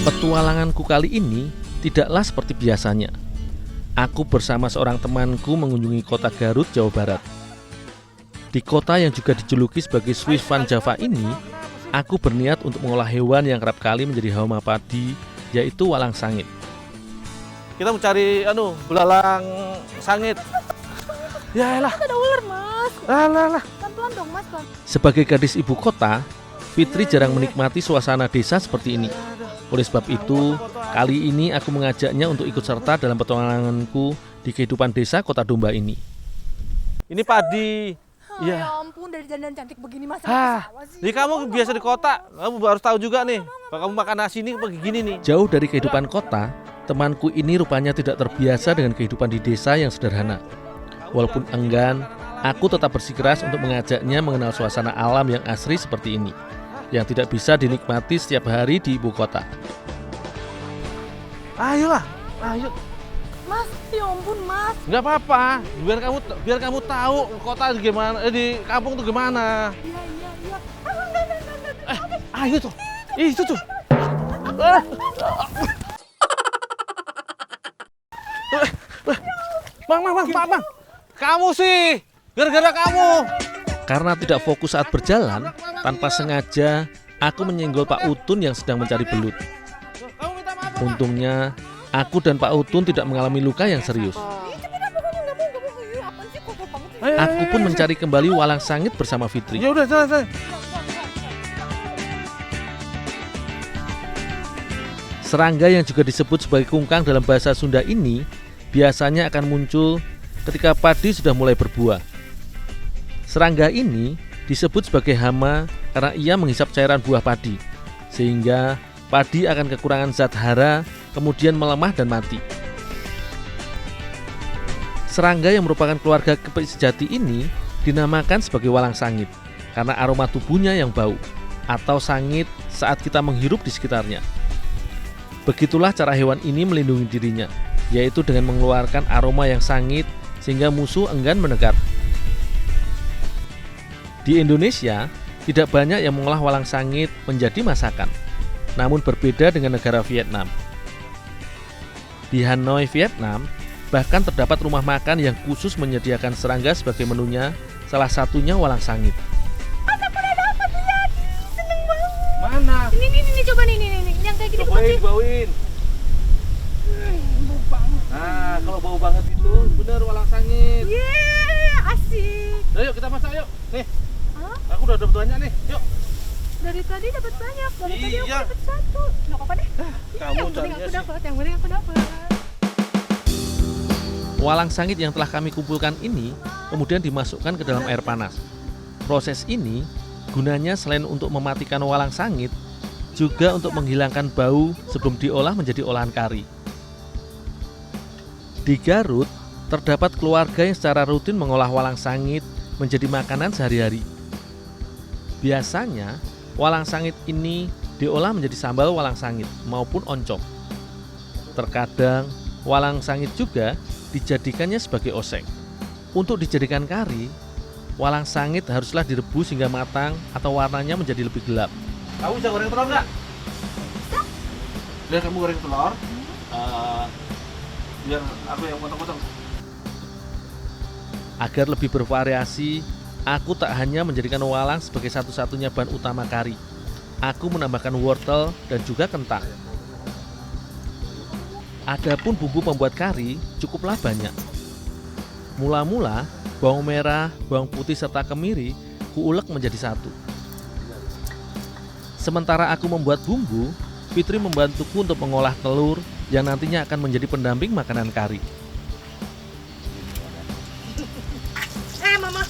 Petualanganku kali ini tidaklah seperti biasanya. Aku bersama seorang temanku mengunjungi kota Garut, Jawa Barat. Di kota yang juga dijuluki sebagai Swiss Van Java ini, aku berniat untuk mengolah hewan yang kerap kali menjadi hama padi, yaitu walang sangit. Kita mau cari belalang sangit. Ya elah. Ada ular, Mas. Lah. Pelan-pelan dong, Mas. Sebagai gadis ibu kota, Fitri jarang menikmati suasana desa seperti ini. Oleh sebab itu, kali ini aku mengajaknya untuk ikut serta dalam petualanganku di kehidupan desa Kota Domba ini. Ini padi. Ya ampun, dari dandan cantik begini masa sih. Jadi kamu biasa di kota, kamu harus tahu juga nih. Kalau kamu makan nasi ini begini nih. Jauh dari kehidupan kota, temanku ini rupanya tidak terbiasa dengan kehidupan di desa yang sederhana. Walaupun enggan, aku tetap bersikeras untuk mengajaknya mengenal suasana alam yang asri seperti ini, yang tidak bisa dinikmati setiap hari di ibu kota. Ayolah, ayo. Mas, ya ampun, Mas. Nggak apa-apa, biar kamu tahu kota gimana, di kampung tuh gimana. Iya. Ayo tuh, itu tuh. Bang. Kamu sih, gara-gara kamu. Karena tidak fokus saat berjalan, tanpa sengaja aku menyenggol Pak Utun yang sedang mencari belut. Untungnya, aku dan Pak Utun tidak mengalami luka yang serius. Aku pun mencari kembali walang sangit bersama Fitri. Ya udah, jalan. Serangga yang juga disebut sebagai kungkang dalam bahasa Sunda ini biasanya akan muncul ketika padi sudah mulai berbuah. Serangga ini disebut sebagai hama karena ia menghisap cairan buah padi, sehingga padi akan kekurangan zat hara, kemudian melemah dan mati. Serangga yang merupakan keluarga kepik sejati ini dinamakan sebagai walang sangit karena aroma tubuhnya yang bau atau sangit saat kita menghirup di sekitarnya. Begitulah cara hewan ini melindungi dirinya, yaitu dengan mengeluarkan aroma yang sangit sehingga musuh enggan mendekat. Di Indonesia, tidak banyak yang mengolah walang sangit menjadi masakan, namun berbeda dengan negara Vietnam. Di Hanoi, Vietnam, bahkan terdapat rumah makan yang khusus menyediakan serangga sebagai menunya, salah satunya walang sangit. Mas, aku udah dapat, lihat. Seneng banget. Mana? Ini coba nih. Yang kayak gini bukan sih? Bauin. Bau banget. Nah, kalau bau banget itu bener walang sangit. Asik. Ayo kita masak yuk. Nih. Hah? Aku udah dapat banyak nih. Yuk. Dari tadi dapat banyak. Dari tadi aku Iya. dapat satu. Nggak apa-apa deh. Kamu Yang penting aku dapat. Walang sangit yang telah kami kumpulkan ini kemudian dimasukkan ke dalam air panas. Proses ini gunanya selain untuk mematikan walang sangit, juga untuk menghilangkan bau sebelum diolah menjadi olahan kari. Di Garut, terdapat keluarga yang secara rutin mengolah walang sangit menjadi makanan sehari-hari. Biasanya, walang sangit ini diolah menjadi sambal walang sangit maupun oncom. Terkadang, walang sangit juga dijadikannya sebagai oseng. Untuk dijadikan kari, walang sangit haruslah direbus hingga matang atau warnanya menjadi lebih gelap. Kamu bisa goreng telur nggak? Biar kamu goreng telur. Biar aku yang potong-potong. Agar lebih bervariasi, aku tak hanya menjadikan walang sebagai satu-satunya bahan utama kari. Aku menambahkan wortel dan juga kentang. Adapun bumbu pembuat kari cukuplah banyak. Mula-mula, bawang merah, bawang putih serta kemiri kuulek menjadi satu. Sementara aku membuat bumbu, Fitri membantuku untuk mengolah telur yang nantinya akan menjadi pendamping makanan kari. Mama.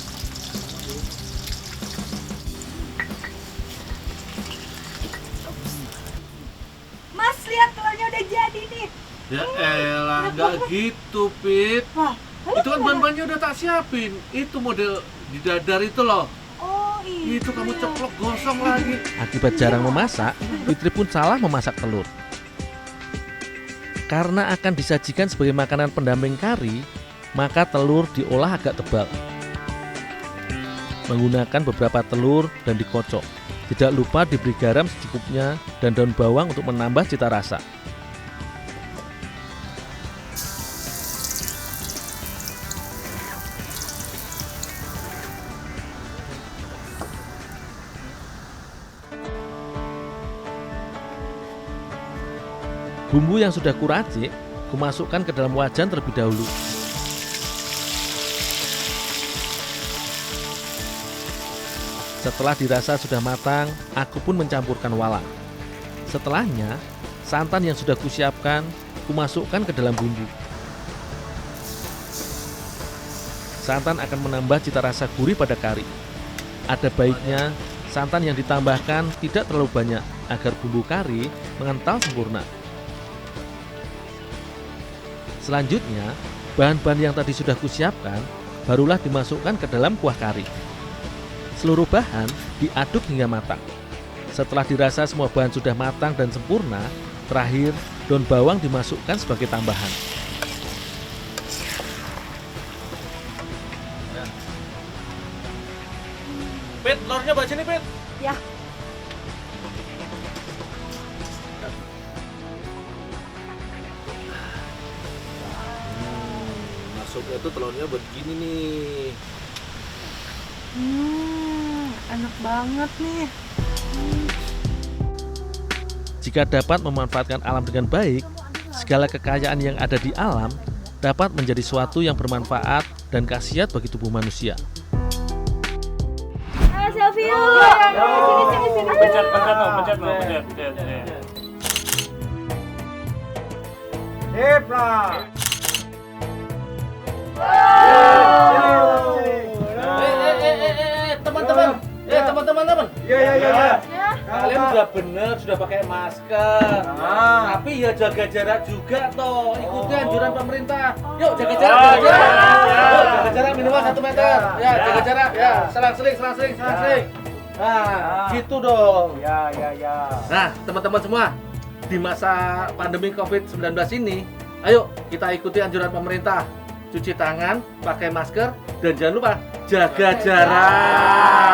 Mas, lihat telurnya udah jadi nih. Ya elah, nggak gitu, Pit. Wah, Itu kan bahan-bahannya udah tak siapin. Itu model di dadar itu loh. oh iya. Itu kamu ceplok gosong lagi. Akibat jarang memasak, Fitri pun salah memasak telur. Karena akan disajikan sebagai makanan pendamping kari, maka telur diolah agak tebal. menggunakan beberapa telur dan dikocok. Tidak lupa diberi garam secukupnya dan daun bawang untuk menambah cita rasa. Bumbu yang sudah kuracik, kumasukkan ke dalam wajan terlebih dahulu. Setelah dirasa sudah matang, aku pun mencampurkan walang. Setelahnya, santan yang sudah kusiapkan, kumasukkan ke dalam bumbu. Santan akan menambah cita rasa gurih pada kari. Ada baiknya, santan yang ditambahkan tidak terlalu banyak, agar bumbu kari mengental sempurna. Selanjutnya, bahan-bahan yang tadi sudah kusiapkan, barulah dimasukkan ke dalam kuah kari. Seluruh bahan diaduk hingga matang. Setelah dirasa semua bahan sudah matang dan sempurna, terakhir daun bawang dimasukkan sebagai tambahan. Pit, telurnya bawa sini, Pit. Ya. Masuknya tuh telurnya begini nih. Enak banget nih. Jika dapat memanfaatkan alam dengan baik, segala kekayaan yang ada di alam dapat menjadi suatu yang bermanfaat dan khasiat bagi tubuh manusia. Selfie yuk. Sini. Pencet mau. Sip lah. Teman-teman. Iya. Kalian sudah benar, sudah pakai masker. Tapi ya jaga jarak juga toh. Ikuti anjuran pemerintah. Yuk jaga jarak. Yuk jaga jarak minimal 1 meter. Ya, jaga jarak. Ya, selang-seling. Nah, gitu dong. Ya. Nah, teman-teman semua, di masa pandemi COVID-19 ini, ayo kita ikuti anjuran pemerintah. Cuci tangan, pakai masker, dan jangan lupa jaga jarak.